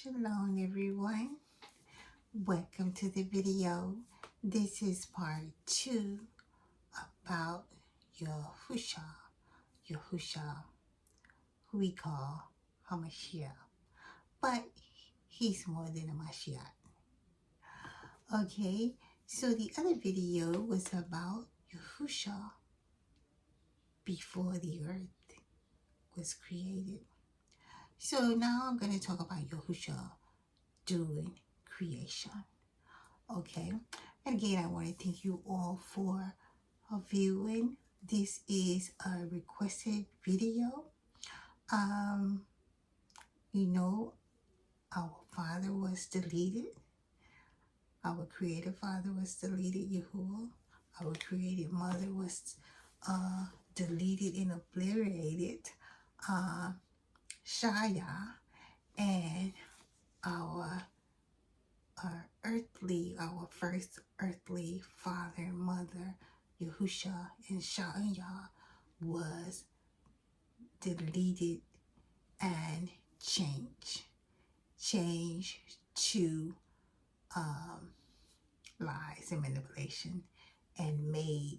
Shalom everyone. Welcome to the video. This is part 2 about YAHUSHA, who we call HaMashiach. But he's more than a Mashiach. Okay, so the other video was about YAHUSHA before the earth was created. So now I'm going to talk about YAHUSHA during creation. Okay, and again, I want to thank you all for viewing. This is a requested video. You know, our father was deleted. Our creator father was deleted, YAHUWH. Our created mother was deleted and obliterated, Shaya. And our first earthly father and mother, YAHUSHA and Shaya, was deleted and changed to lies and manipulation and made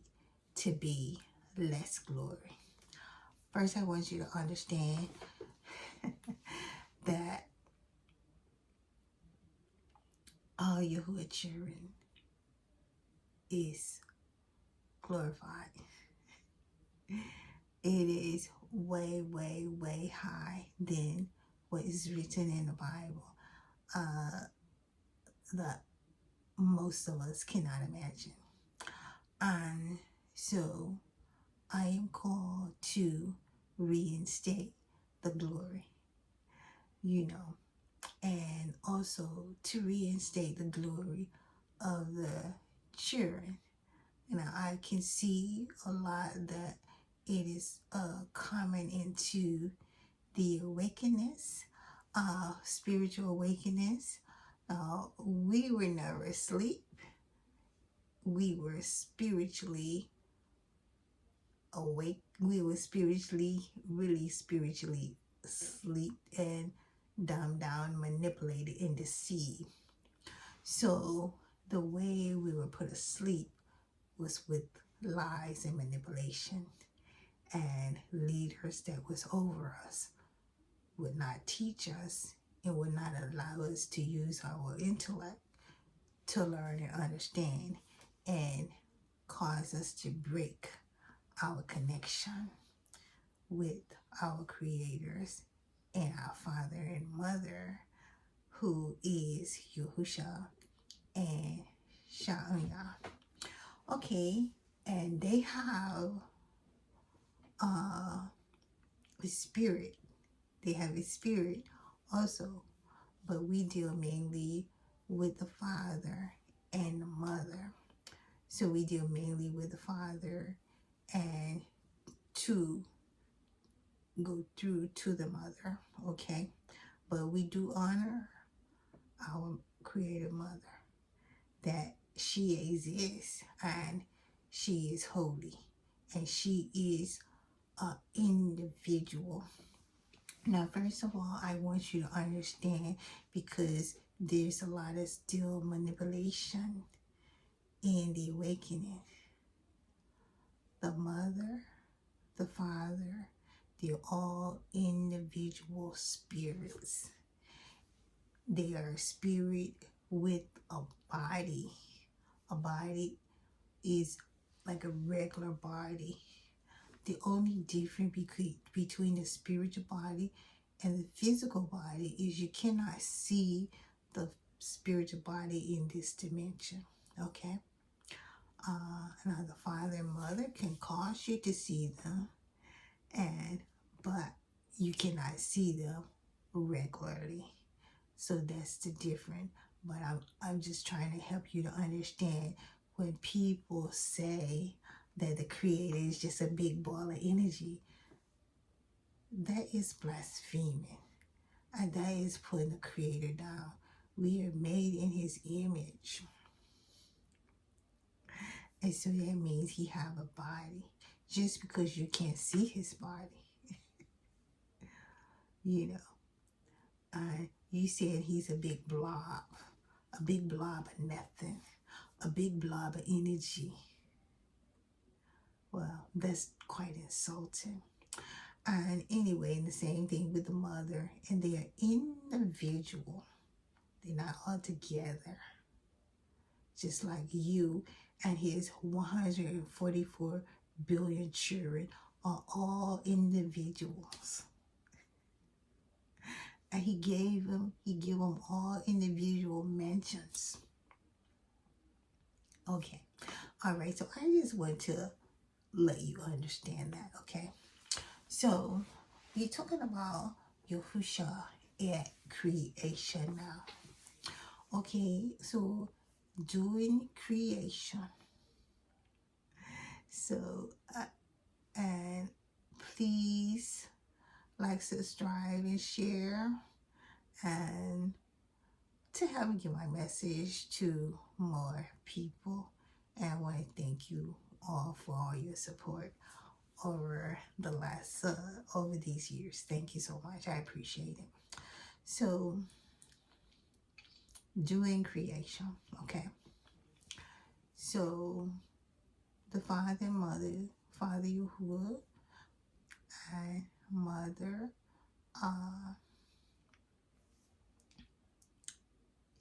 to be less glory. First, I want you to understand that all YAHUWH children is glorified. It is way, way, way high than what is written in the Bible. That most of us cannot imagine. And so I am called to reinstate the glory, and also to reinstate the glory of the children. And I can see a lot that it is coming into the awakeness, spiritual awakeness. We were never asleep. We were spiritually awake. We were really spiritually asleep and dumbed down, manipulated, and deceived. So the way we were put asleep was with lies and manipulation, and leaders that was over us would not teach us and would not allow us to use our intellect to learn and understand, and cause us to break our connection with our creators and our father and mother, who is YAHUSHA and Shaya. Okay, and they have a spirit. They have a spirit also, but we deal mainly with the father and the mother. So we deal mainly with the father and to go through to the mother, okay? But we do honor our creative mother, that she exists and she is holy and she is an individual. Now, first of all, I want you to understand, because there's a lot of still manipulation in the awakening. The mother, the father, they're all individual spirits. They are a spirit with a body. A body is like a regular body. The only difference between the spiritual body and the physical body is you cannot see the spiritual body in this dimension, okay? Now the father and mother can cause you to see them, but you cannot see them regularly. So that's the difference. But I'm just trying to help you to understand, when people say that the creator is just a big ball of energy, that is blaspheming. And that is putting the creator down. We are made in his image. And so that means he have a body. Just because you can't see his body, You said he's a big blob of nothing, a big blob of energy. Well, that's quite insulting. And anyway, the same thing with the mother, and they are individual. They're not all together. Just like you and his 144 billion children are all individuals. And he gave them all individual mentions. Okay. All right. So I just want to let you understand that. Okay. So we're talking about Yahusha at creation now. Okay. So doing creation. So, and please like, subscribe, and share, and to help me get my message to more people. And I want to thank you all for all your support over the last, over these years. Thank you so much. I appreciate it. So, doing creation, okay? So, the father and mother, Father YAHUAH and Mother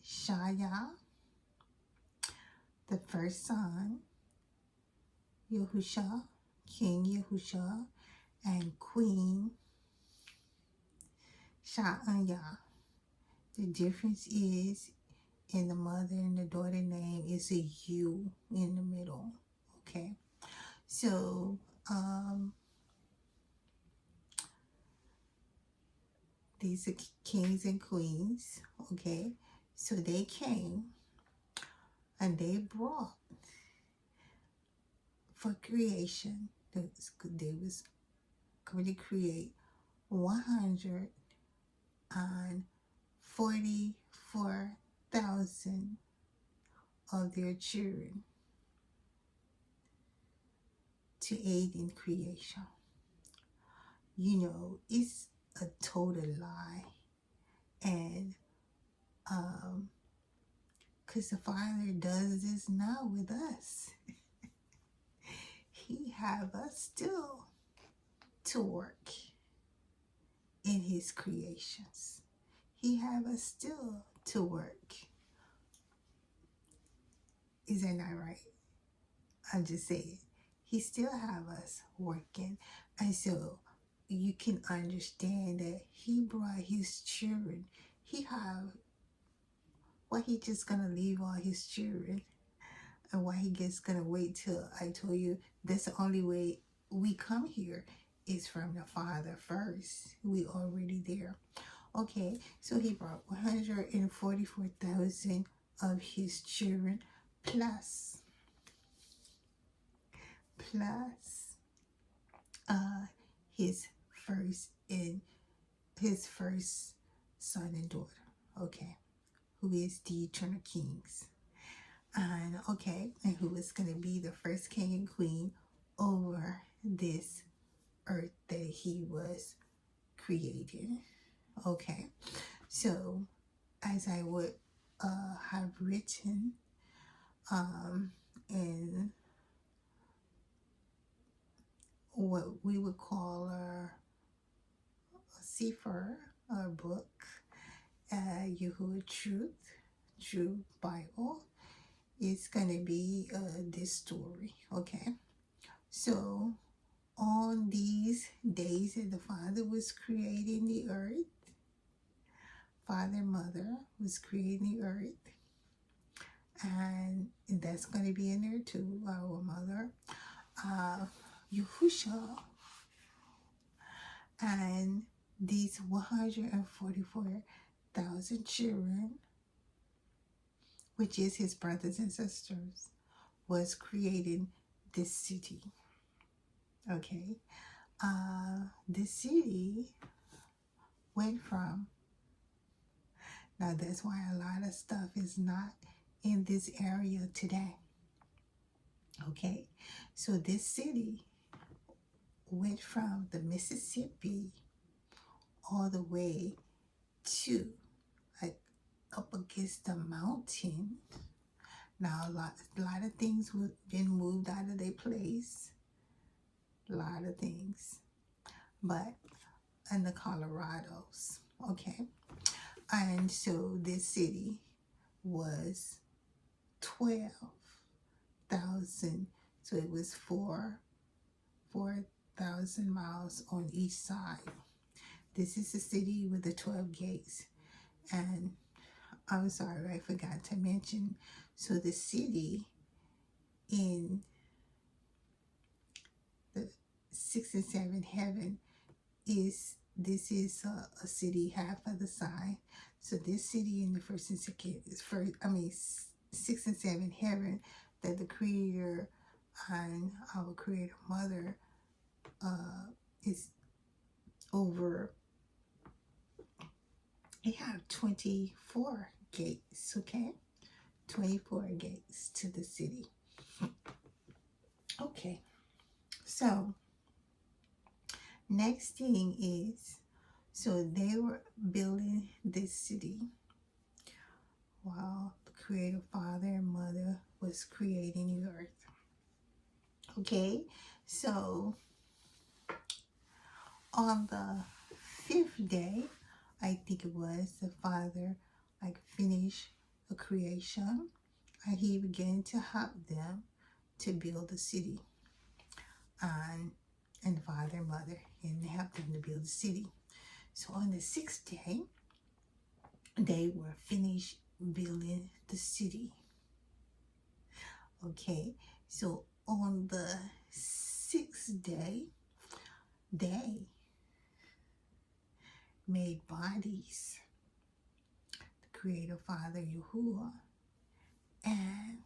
Shaya, the first son, YAHUSHA, King YAHUSHA, and Queen YAHUSHA. The difference is in the mother and the daughter name is a U in the middle. Okay, so these are kings and queens. Okay, so they came and they brought for creation. They was going to create 144,000 of their children to aid in creation. You know, it's a total lie. And because the Father does this now with us. He have us still to work in his creations. He have us still to work. Is that not right? I'm just saying. He still have us working. And so you can understand that he brought his children. He just gonna leave all his children? And why he just gonna wait till, I told you, that's the only way we come here is from the Father first. We already there. Okay, so he brought 144,000 of his children plus his first son and daughter, okay, who is the eternal kings. And okay, and who is going to be the first king and queen over this earth that he was created. Okay, so as I would have written in what we would call a sefer, a book, YHWH True Bible, it's going to be this story. Okay, so on these days that the Father was creating the earth, Father and Mother was creating the earth, and that's going to be in there too, our mother, YAHUSHA, and these 144,000 children, which is his brothers and sisters, was creating this city. Okay, this city went from, now that's why a lot of stuff is not in this area today. Okay, so this city went from the Mississippi all the way to against the mountain. Now, a lot of things have been moved out of their place. A lot of things. But in the Colorados, okay? And so this city was 12,000. So it was 4,000 miles on each side. This is the city with the 12 gates. And I'm sorry, I forgot to mention. So the city in the 6 and 7 heaven is, this is a city half of the side. So this city in the first and second, 6 and 7 heaven, that the Creator and our Creator Mother is over. They have 24 gates, okay? 24 gates to the city. Okay, so next thing is, so they were building this city while the Creator Father and Mother was creating the earth. Okay, so on the 5th day, I think it was, the Father finished the creation, and He began to help them to build the city, and the Father and Mother, and help them to build the city. So on the 6th day, they were finished building the city. Okay, so on the 6th day, they made bodies. The Creator Father YAHUAH and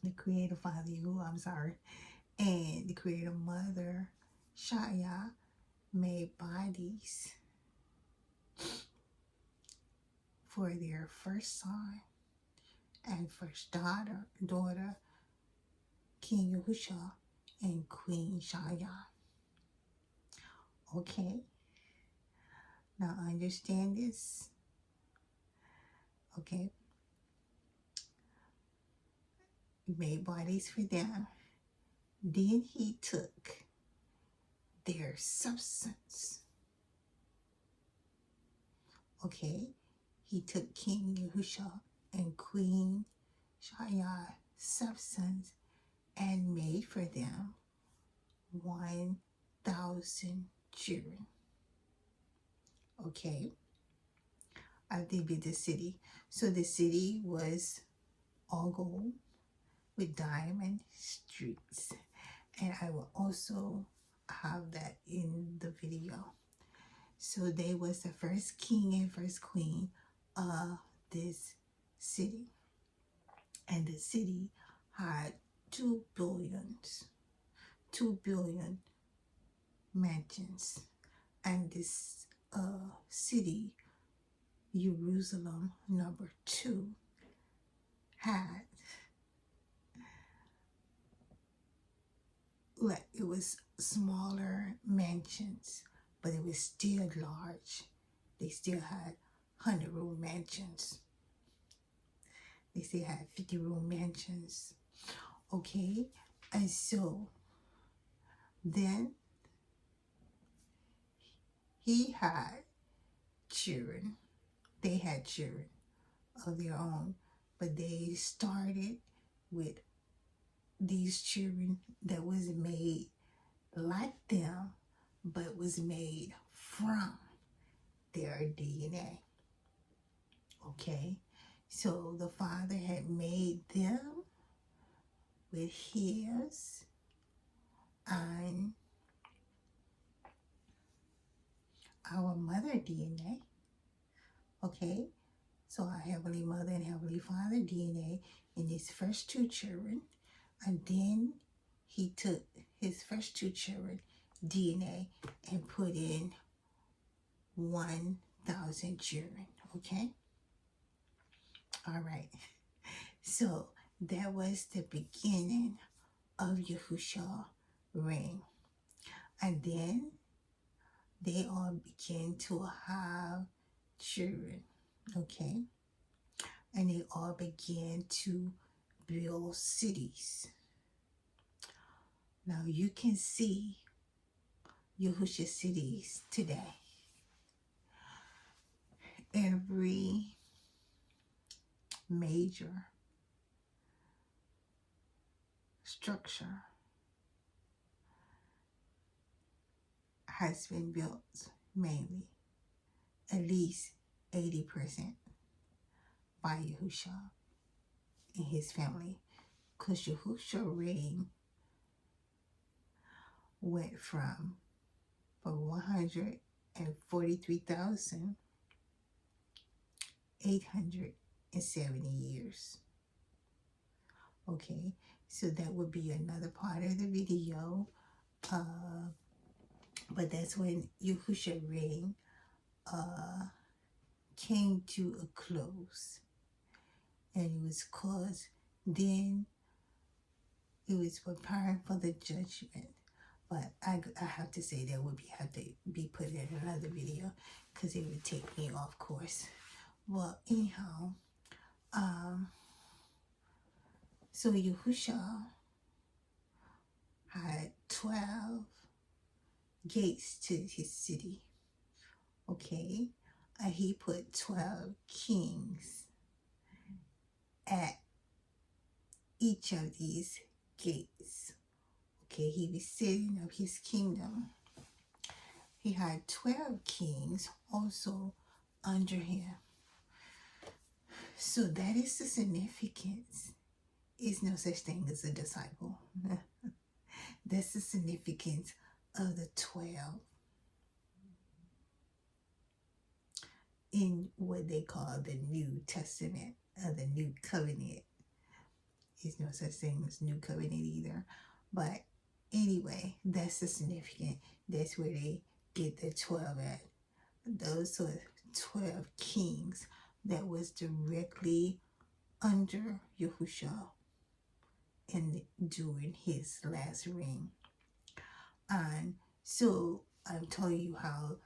the Creator Father YAHUAH, and the Creator Mother YHWH made bodies for their first son and first daughter, King YAHUSHA and Queen YAHUAH. Okay, now understand this. Okay, he made bodies for them. Then He took their substance. Okay, He took King YAHUSHA and Queen YHWH substance and made for them 1,000 children. Okay, I think with the city. So the city was all gold with diamond streets, and I will also have that in the video. So they was the first king and first queen of this city, and the city had 2 billion mansions, and this city, Jerusalem number 2, had, like, it was smaller mansions, but it was still large. They still had 100-room mansions. They still had 50-room mansions. Okay, and so then he had children. They had children of their own, but they started with these children that was made like them, but was made from their DNA. Okay, so the Father had made them with His and our mother DNA. Okay, so our Heavenly Mother and Heavenly Father DNA in His first 2 children, and then He took His first 2 children DNA and put in 1,000 children. Okay, all right, so that was the beginning of Yahusha's reign. And then they all began to have children, okay? And they all began to build cities. Now you can see YAHUSHA cities today. Every major structure has been built mainly, at least 80% by YAHUSHA and his family. Because YAHUSHA reign went from 143,870 years. Okay, so that would be another part of the video. But that's when YAHUSHA reign came to a close. And it was caused, then it was preparing for the judgment. But I have to say that would have to be put in another video because it would take me off course. Well, anyhow, so YAHUSHA had 12 gates to his city, okay? And he put 12 kings at each of these gates. Okay, he was setting up his kingdom. He had 12 kings also under him. So that is the significance. It's no such thing as a disciple. That's the significance of the 12 in what they call the New Testament, or the New Covenant. There's no such thing as New Covenant either. But anyway, that's the significance. That's where they get the 12 at. Those are 12 kings that was directly under YAHUSHA and during his last reign. And so I'm telling you how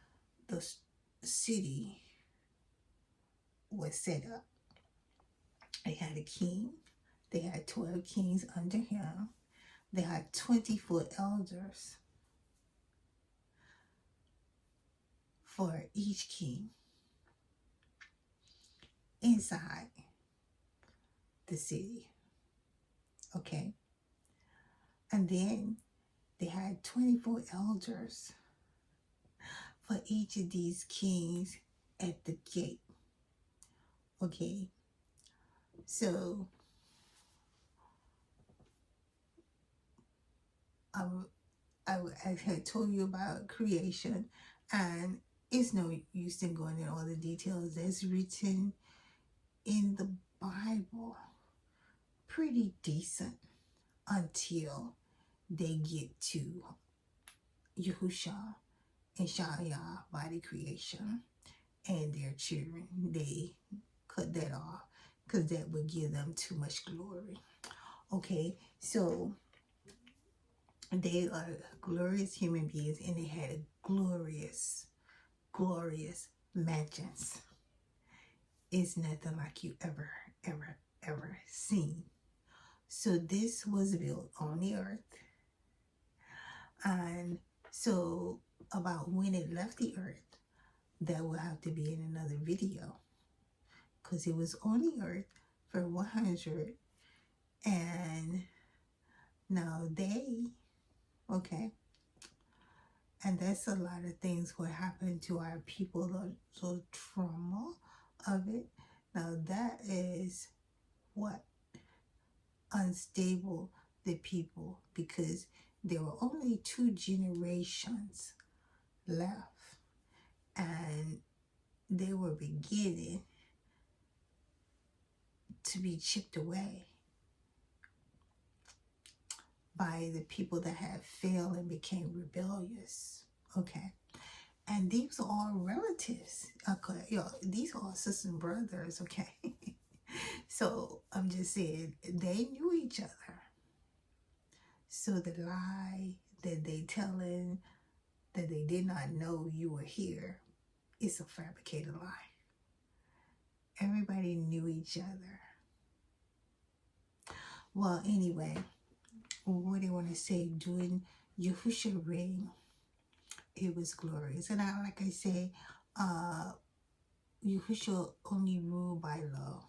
the city was set up. They had a king. They had 12 kings under him. They had 24 elders for each king inside the city. Okay? And then they had 24 elders for each of these kings at the gate. Okay? So, I had told you about creation, and it's no use in going into all the details that's written in the Bible. Pretty decent until they get to YAHUSHA and YAHUAH body creation and their children. They cut that off because that would give them too much glory. Okay, so they are glorious human beings, and they had a glorious, glorious mansions. It's nothing like you ever seen. So this was built on the earth. And so about when it left the earth, that will have to be in another video, because it was on the earth for 100, and now okay, and that's a lot of things what happened to our people, the trauma of it. Now that is what unstable the people, because there were only 2 generations left, and they were beginning to be chipped away by the people that had failed and became rebellious. Okay, and these are all relatives. Okay, these are all sisters and brothers. Okay, so I'm just saying they knew each other. So the lie that they telling, that they did not know you were here, is a fabricated lie. Everybody knew each other. Well, anyway, what I want to say, during Yahusha reign, it was glorious. And like I say, Yahusha only ruled by love.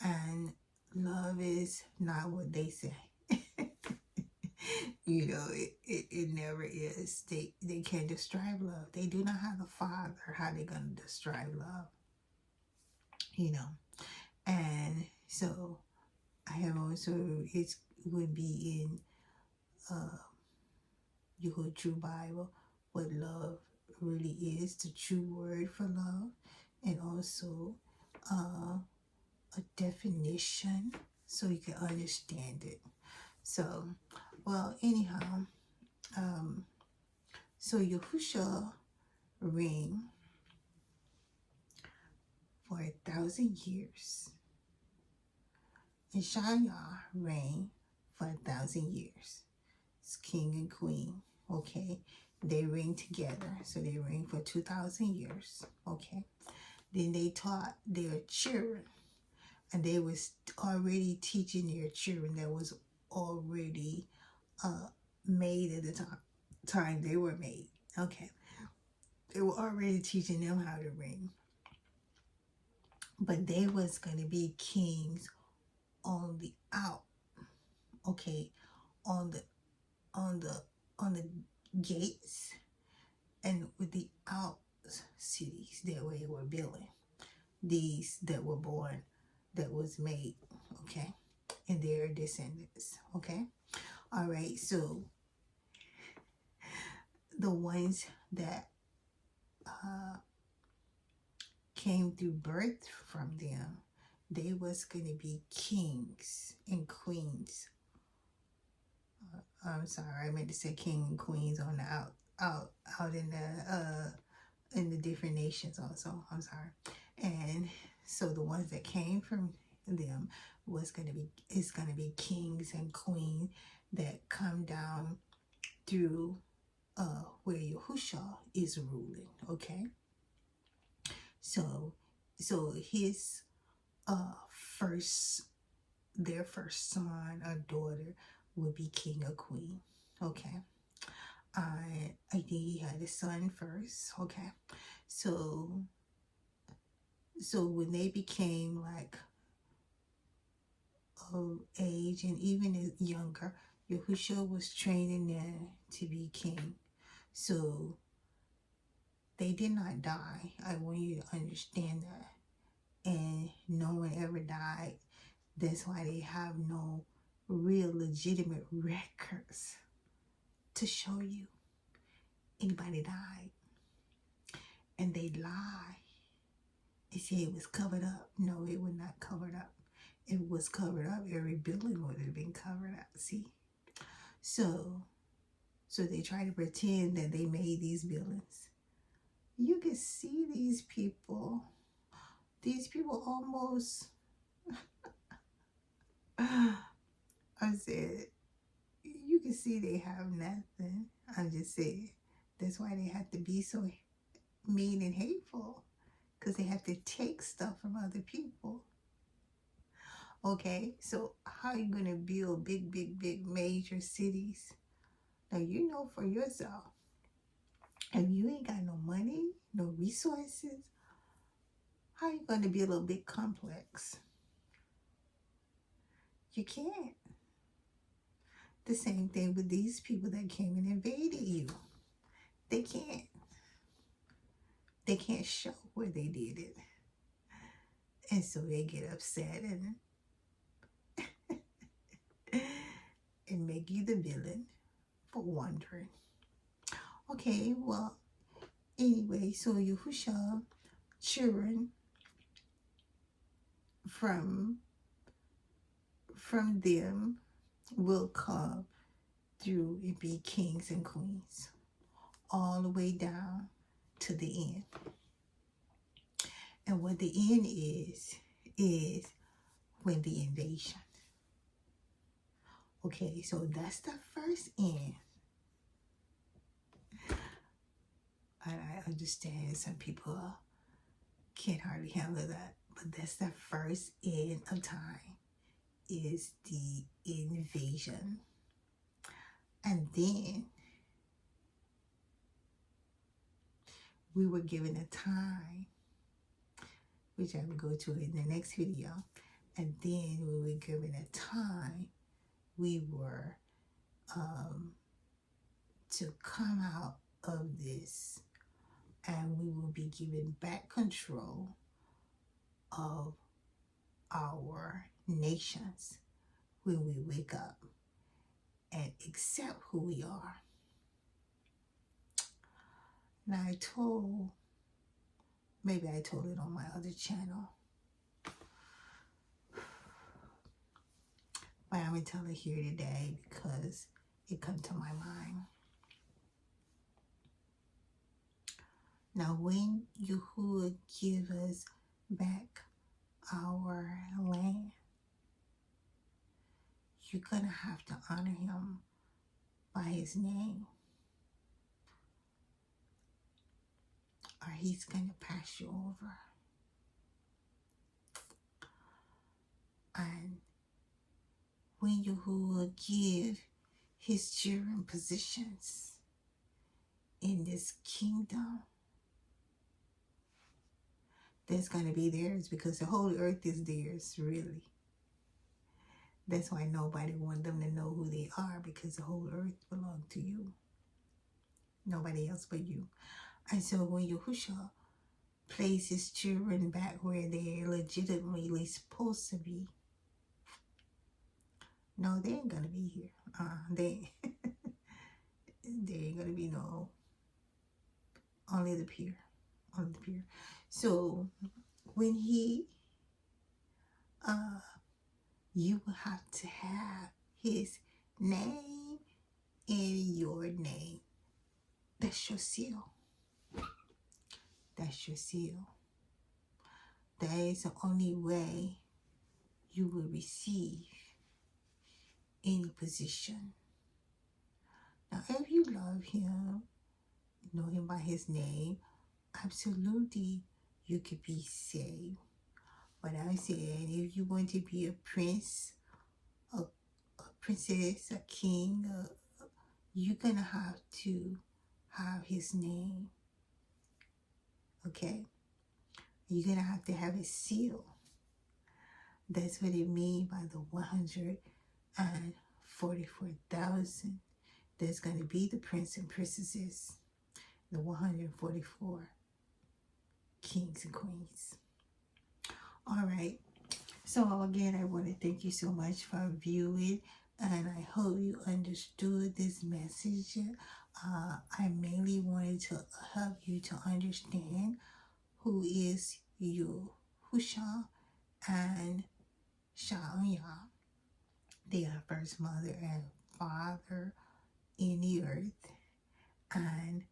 And love is not what they say. You know, it never is. They can't describe love. They do not have the Father. How they going to describe love? You know. And so I have also, it would be in your true Bible, what love really is, the true word for love, and also a definition so you can understand it. So, well, anyhow, so Yahusha reigned for 1,000 years, and Shaya reigned for 1,000 years. It's king and queen, okay? They reign together, so they reign for 2,000 years, okay? Then they taught their children, and they was already teaching their children that was already made at the time they were made, okay? They were already teaching them how to reign. But they was going to be kings on the out, okay? On the gates and with the out cities that they were building, these that were born, that was made, okay, and their descendants, okay. All right, so the ones that came through birth from them, they was going to be kings and queens. I'm sorry, I meant to say king and queens on the out in the different nations also. I'm sorry. And so the ones that came from them is gonna be kings and queens that come down through where Yahusha is ruling. Okay. So his their first son or daughter would be king or queen. Okay. I think he had a son first. Okay. So when they became like of age and even younger, Yahusha was training them to be king. So they did not die. I want you to understand that. And no one ever died. That's why they have no real legitimate records to show you anybody died. And they lie. They say it was covered up. No, it was not covered up. If it was covered up, every building would have been covered up. See? So they try to pretend that they made these buildings. You can see these people. These people almost, I said, you can see they have nothing. I just said, that's why they have to be so mean and hateful. Because they have to take stuff from other people. Okay, so how are you going to build big major cities? Now, you know for yourself, if you ain't got no money, no resources, how are you going to build a big complex? You can't. The same thing with these people that came and invaded you. They can't. They can't show where they did it. And so they get upset and make you the villain for wondering. Okay, well, anyway, so Yahusha, children from them will come through and be kings and queens all the way down to the end. And what the end is when the invasion. Okay, so that's the first end. I understand some people Can't hardly handle that. But that's the first end of time, is the invasion. And then we were given a time, which I will go to in the next video. And then we were given a time, we were to come out of this, and we will be given back control of our nations when we wake up and accept who we are. Now maybe I told it on my other channel, but I'm going to tell it here today because it come to my mind. Now, when YAHUAH give us back our land, you're going to have to honor him by his name, or he's going to pass you over. And when YAHUAH give his children positions in this kingdom, that's going to be theirs, because the whole earth is theirs, really. That's why nobody wants them to know who they are, because the whole earth belongs to you. Nobody else but you. And so when Yahusha places his children back where they're legitimately supposed to be, no, they ain't going to be here. They ain't going to be no, only the pure. Only the pure. So when you will have to have his name in your name. That's your seal. That's your seal. That is the only way you will receive any position. Now, if you love him, know him by his name, absolutely you could be saved. But I'm saying, if you want to be a prince, a princess, a king, you're going to have his name. Okay? You're going to have a seal. That's what it means by the 144,000. There's going to be the prince and princesses, the 144 kings and queens. All right. So again, I want to thank you so much for viewing, and I hope you understood this message. I mainly wanted to help you to understand who is YAHUSHA and YAHUAH. They are first mother and father in the earth, and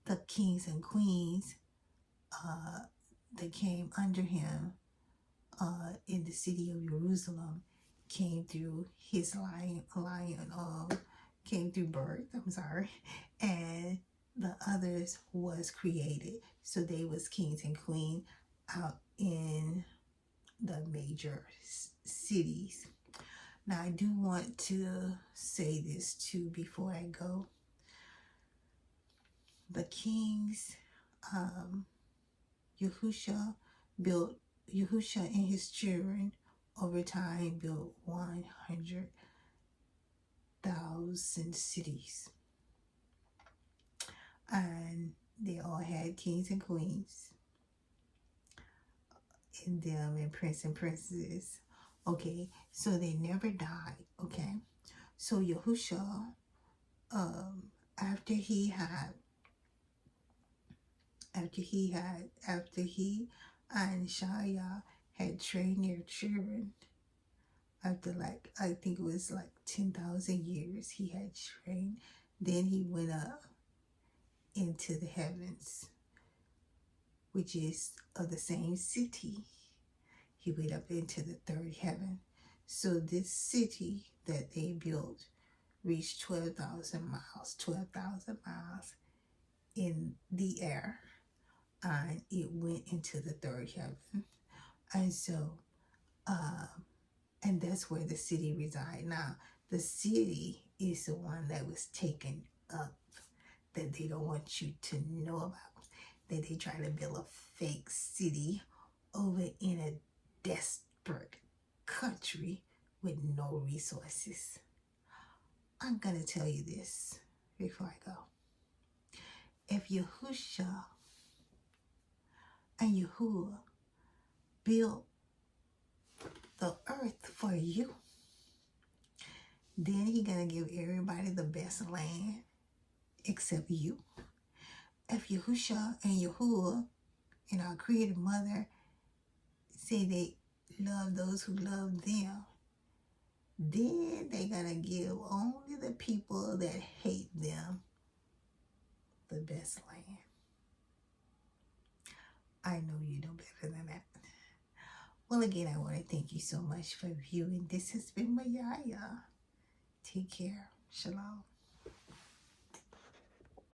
the kings and queens that came under him in the city of Jerusalem came through his came through birth, and the others was created. So they was kings and queens out in the major cities. Now, I do want to say this too before I go. The kings, YAHUSHA and his children over time built 100,000 cities. And they all had kings and queens in them, and prince and princesses. Okay, so they never died. Okay, so YAHUSHA, after he and YAHUAH had trained their children, after I think it was 10,000 years he had trained, then he went up into the heavens, which is of the same city. He went up into the third heaven. So this city that they built reached 12,000 miles in the air. and it went into the third heaven. And so, and that's where the city resides. Now, the city is the one that was taken up, that they don't want you to know about. That they try to build a fake city over in a desperate country with no resources. I'm going to tell you this before I go. If YAHUSHA and YAHUAH built the earth for you, then He gonna give everybody the best land except you. If YAHUSHA and YAHUAH and our Creator Mother say they love those who love them, then they gonna give only the people that hate them the best land. I know you know better than that. Well, again, I want to thank you so much for viewing. This has been YAHUAH. Take care. Shalom.